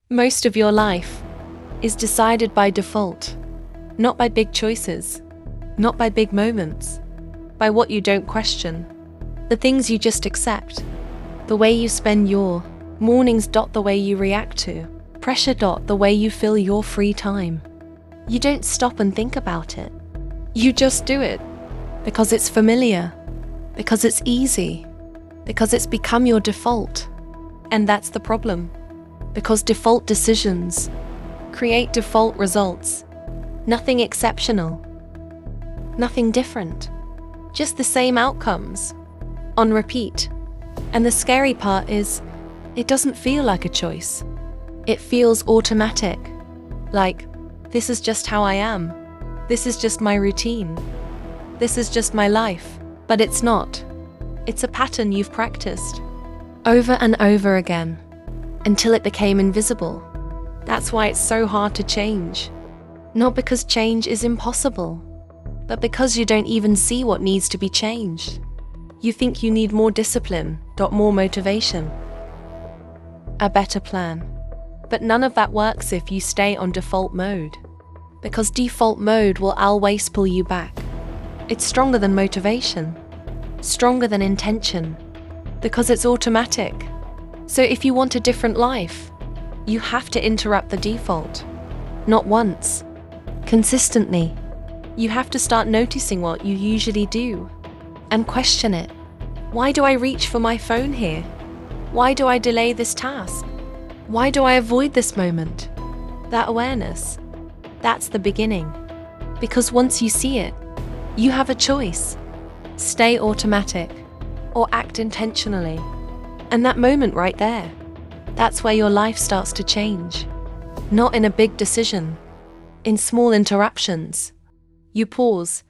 Most of your life is decided by default, not by big choices, not by big moments, by what you don't question, the things you just accept, the way you spend your mornings. The way you react to pressure. The way you fill your free time. You don't stop and think about it. You just do it because it's familiar, because it's easy, because it's become your default. And that's the problem. Because default decisions create default results. Nothing exceptional. Nothing different. Just the same outcomes. On repeat. And the scary part is, it doesn't feel like a choice. It feels automatic. Like, this is just how I am. This is just my routine. This is just my life. But it's not. It's a pattern you've practiced over and over again, until it became invisible. That's why it's so hard to change. Not because change is impossible, but because you don't even see what needs to be changed. You think you need more discipline, more motivation, a better plan. But none of that works if you stay on default mode. Because default mode will always pull you back. It's stronger than motivation, stronger than intention, because it's automatic. So if you want a different life, you have to interrupt the default. Not once, consistently. You have to start noticing what you usually do and question it. Why do I reach for my phone here? Why do I delay this task? Why do I avoid this moment? That awareness, that's the beginning. Because once you see it, you have a choice. Stay automatic or act intentionally. And that moment right there, that's where your life starts to change. Not in a big decision, in small interruptions. You pause,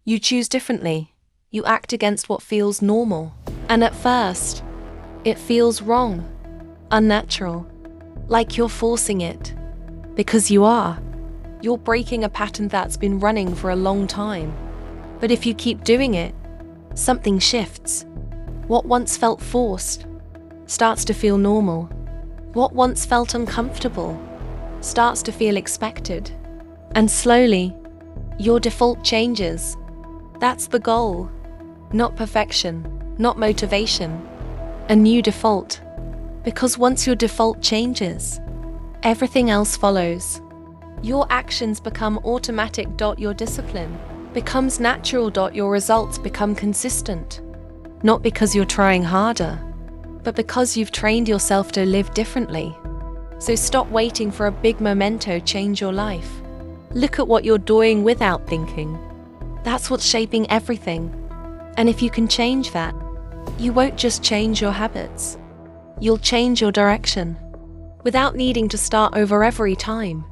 you choose differently, you act against what feels normal. And at first, it feels wrong, unnatural, like you're forcing it. Because you are. You're breaking a pattern that's been running for a long time. But if you keep doing it, something shifts. What once felt forced starts to feel normal. What once felt uncomfortable starts to feel expected. And slowly, your default changes. That's the goal. Not perfection, not motivation. A new default. Because once your default changes, everything else follows. Your actions become automatic. Your discipline becomes natural. Your results become consistent. Not because you're trying harder, but because you've trained yourself to live differently. So stop waiting for a big memento change your life. Look at what you're doing without thinking. That's what's shaping everything. And if you can change that, you won't just change your habits. You'll change your direction without needing to start over every time.